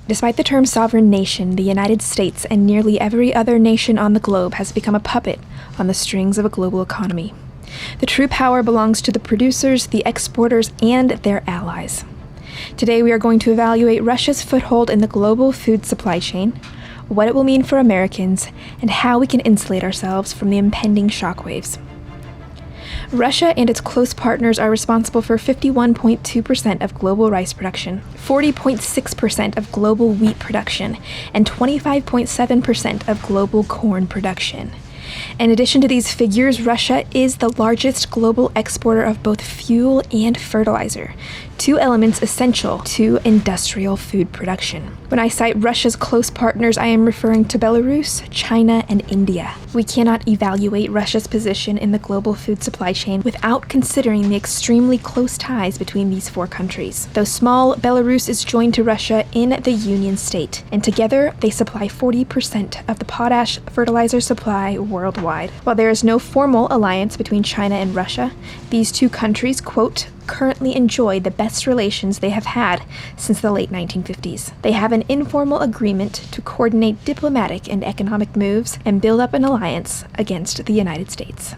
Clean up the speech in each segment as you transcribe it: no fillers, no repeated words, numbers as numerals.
Despite the term sovereign nation, the United States and nearly every other nation on the globe has become a puppet on the strings of a global economy. The true power belongs to the producers, the exporters, and their allies. Today we are going to evaluate Russia's foothold in the global food supply chain, what it will mean for Americans, and how we can insulate ourselves from the impending shockwaves. Russia and its close partners are responsible for 51.2% of global rice production, 40.6% of global wheat production, and 25.7% of global corn production. In addition to these figures, Russia is the largest global exporter of both fuel and fertilizer, two elements essential to industrial food production. When I cite Russia's close partners, I am referring to Belarus, China, and India. We cannot evaluate Russia's position in the global food supply chain without considering the extremely close ties between these four countries. Though small, Belarus is joined to Russia in the Union State, and together they supply 40% of the potash fertilizer supply worldwide. While there is no formal alliance between China and Russia, these two countries, quote, currently enjoy the best relations they have had since the late 1950s. They have an informal agreement to coordinate diplomatic and economic moves and build up an alliance against the United States.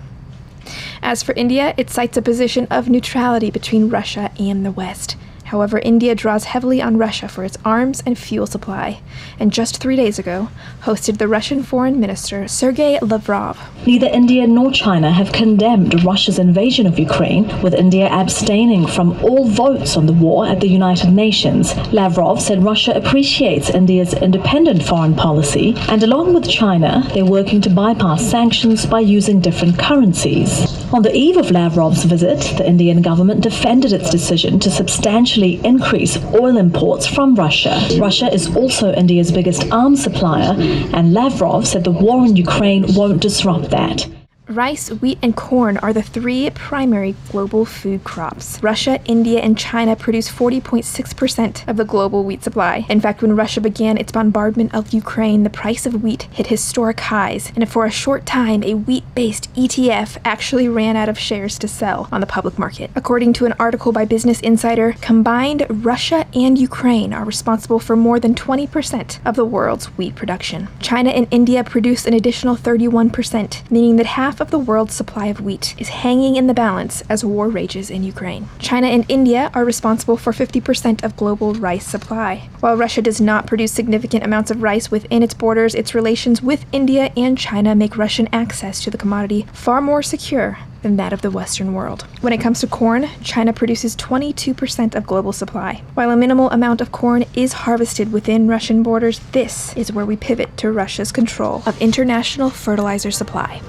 As for India, it cites a position of neutrality between Russia and the West. However, India draws heavily on Russia for its arms and fuel supply, and just 3 days ago, hosted the Russian Foreign Minister Sergei Lavrov. Neither India nor China have condemned Russia's invasion of Ukraine, with India abstaining from all votes on the war at the United Nations. Lavrov said Russia appreciates India's independent foreign policy, and along with China, they're working to bypass sanctions by using different currencies. On the eve of Lavrov's visit, the Indian government defended its decision to substantially increase oil imports from Russia. Russia is also India's biggest arms supplier, and Lavrov said the war in Ukraine won't disrupt that. Rice, wheat, and corn are the three primary global food crops. Russia, India, and China produce 40.6% of the global wheat supply. In fact, when Russia began its bombardment of Ukraine, the price of wheat hit historic highs, and for a short time, a wheat-based ETF actually ran out of shares to sell on the public market. According to an article by Business Insider, combined, Russia and Ukraine are responsible for more than 20% of the world's wheat production. China and India produce an additional 31%, meaning that half of the world's supply of wheat is hanging in the balance as war rages in Ukraine. China and India are responsible for 50% of global rice supply. While Russia does not produce significant amounts of rice within its borders, its relations with India and China make Russian access to the commodity far more secure than that of the Western world. When it comes to corn, China produces 22% of global supply. While a minimal amount of corn is harvested within Russian borders, this is where we pivot to Russia's control of international fertilizer supply.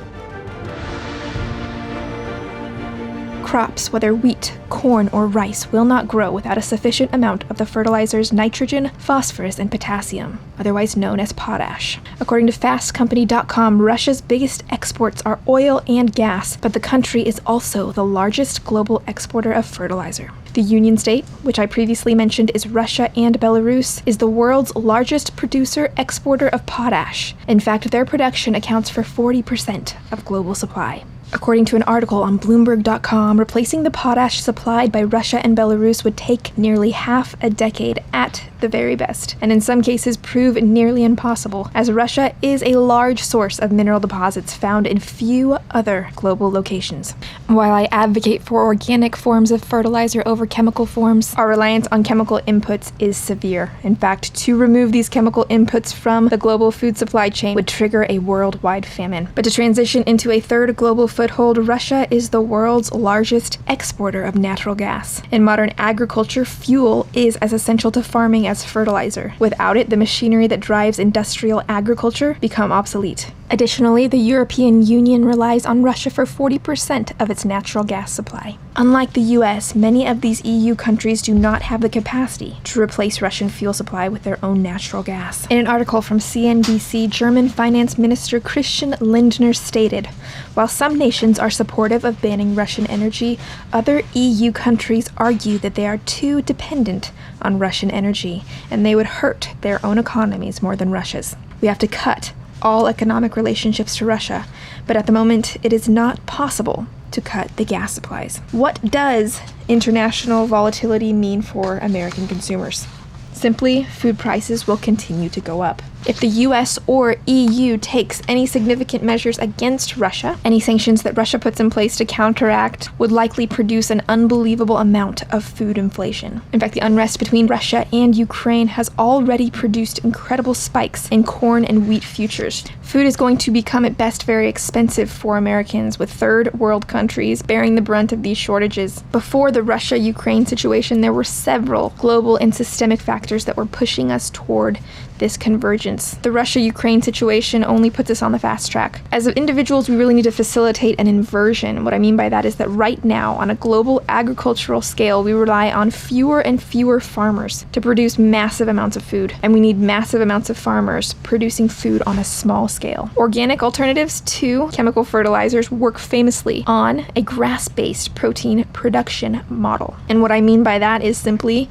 Crops, whether wheat, corn, or rice, will not grow without a sufficient amount of the fertilizers nitrogen, phosphorus, and potassium, otherwise known as potash. According to FastCompany.com, Russia's biggest exports are oil and gas, but the country is also the largest global exporter of fertilizer. The Union State, which I previously mentioned is Russia and Belarus, is the world's largest producer-exporter of potash. In fact, their production accounts for 40% of global supply. According to an article on Bloomberg.com, replacing the potash supplied by Russia and Belarus would take nearly half a decade at the very best, and in some cases prove nearly impossible, as Russia is a large source of mineral deposits found in few other global locations. While I advocate for organic forms of fertilizer over chemical forms, our reliance on chemical inputs is severe. In fact, to remove these chemical inputs from the global food supply chain would trigger a worldwide famine. But to transition into a third global foothold, Russia is the world's largest exporter of natural gas. In modern agriculture, fuel is as essential to farming as fertilizer. Without it, the machinery that drives industrial agriculture become obsolete. Additionally, the European Union relies on Russia for 40% of its natural gas supply. Unlike the US, many of these EU countries do not have the capacity to replace Russian fuel supply with their own natural gas. In an article from CNBC, German Finance Minister Christian Lindner stated, "While some nations are supportive of banning Russian energy, other EU countries argue that they are too dependent on Russian energy, and they would hurt their own economies more than Russia's. We have to cut all economic relationships to Russia, but at the moment it is not possible to cut the gas supplies." What does international volatility mean for American consumers? Simply, food prices will continue to go up. If the US or EU takes any significant measures against Russia, any sanctions that Russia puts in place to counteract would likely produce an unbelievable amount of food inflation. In fact, the unrest between Russia and Ukraine has already produced incredible spikes in corn and wheat futures. Food is going to become at best very expensive for Americans, with third world countries bearing the brunt of these shortages. Before the Russia-Ukraine situation, there were several global and systemic factors that were pushing us toward this convergence. The Russia-Ukraine situation only puts us on the fast track. As individuals, we really need to facilitate an inversion. What I mean by that is that right now, on a global agricultural scale, we rely on fewer and fewer farmers to produce massive amounts of food, and we need massive amounts of farmers producing food on a small scale. Organic alternatives to chemical fertilizers work famously on a grass-based protein production model. And what I mean by that is simply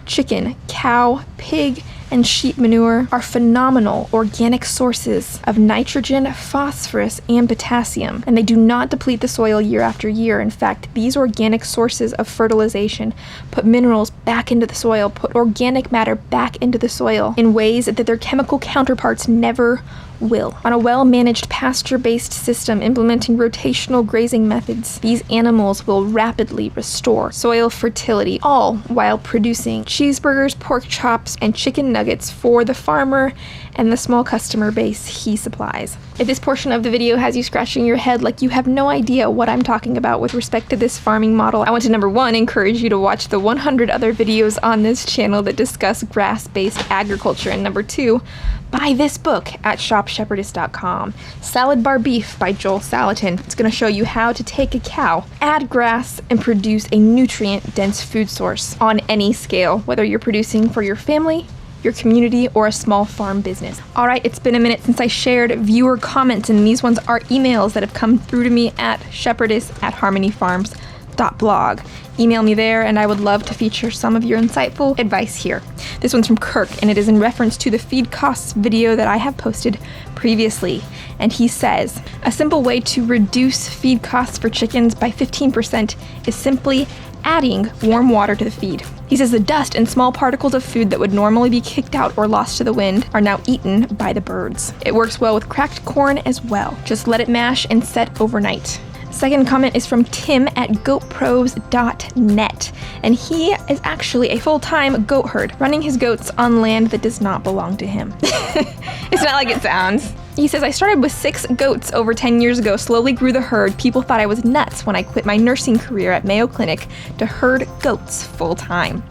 chicken, cow, pig, and sheep manure are phenomenal organic sources of nitrogen, phosphorus, and potassium, and they do not deplete the soil year after year. In fact, these organic sources of fertilization put minerals back into the soil, put organic matter back into the soil in ways that their chemical counterparts never will. On a well-managed pasture-based system implementing rotational grazing methods, these animals will rapidly restore soil fertility, all while producing cheeseburgers, pork chops, and chicken nuggets for the farmer and the small customer base he supplies. If this portion of the video has you scratching your head like you have no idea what I'm talking about with respect to this farming model, I want to, number one, encourage you to watch the 100 other videos on this channel that discuss grass-based agriculture, and number two, buy this book at shopshepherdess.com, Salad Bar Beef by Joel Salatin. It's going to show you how to take a cow, add grass, and produce a nutrient-dense food source on any scale, whether you're producing for your family, your community, or a small farm business. All right, it's been a minute since I shared viewer comments, and these ones are emails that have come through to me at shepherdess@harmonyfarms.blog. Email me there, and I would love to feature some of your insightful advice here. This one's from Kirk, and it is in reference to the feed costs video that I have posted previously. And he says, a simple way to reduce feed costs for chickens by 15% is simply adding warm water to the feed. He says the dust and small particles of food that would normally be kicked out or lost to the wind are now eaten by the birds. It works well with cracked corn as well. Just let it mash and set overnight. Second comment is from Tim at goatpros.net, and he is actually a full-time goat herd, running his goats on land that does not belong to him. It's not like it sounds. He says, I started with 6 goats over 10 years ago, slowly grew the herd. People thought I was nuts when I quit my nursing career at Mayo Clinic to herd goats full-time.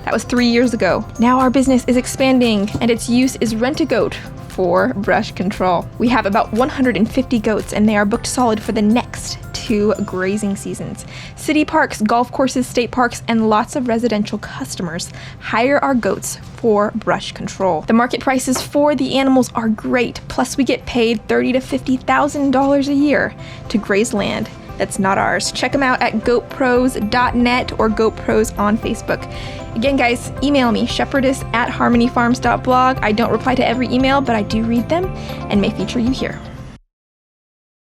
That was 3 years ago. Now our business is expanding, and its use is rent-a-goat for brush control. We have about 150 goats, and they are booked solid for the next 2 grazing seasons. City parks, golf courses, state parks, and lots of residential customers hire our goats for brush control. The market prices for the animals are great, plus we get paid $30,000 to $50,000 a year to graze land that's not ours. Check them out at goatpros.net or goatpros on Facebook. Again, guys, email me, shepherdess@harmonyfarms.blog. I don't reply to every email, but I do read them and may feature you here.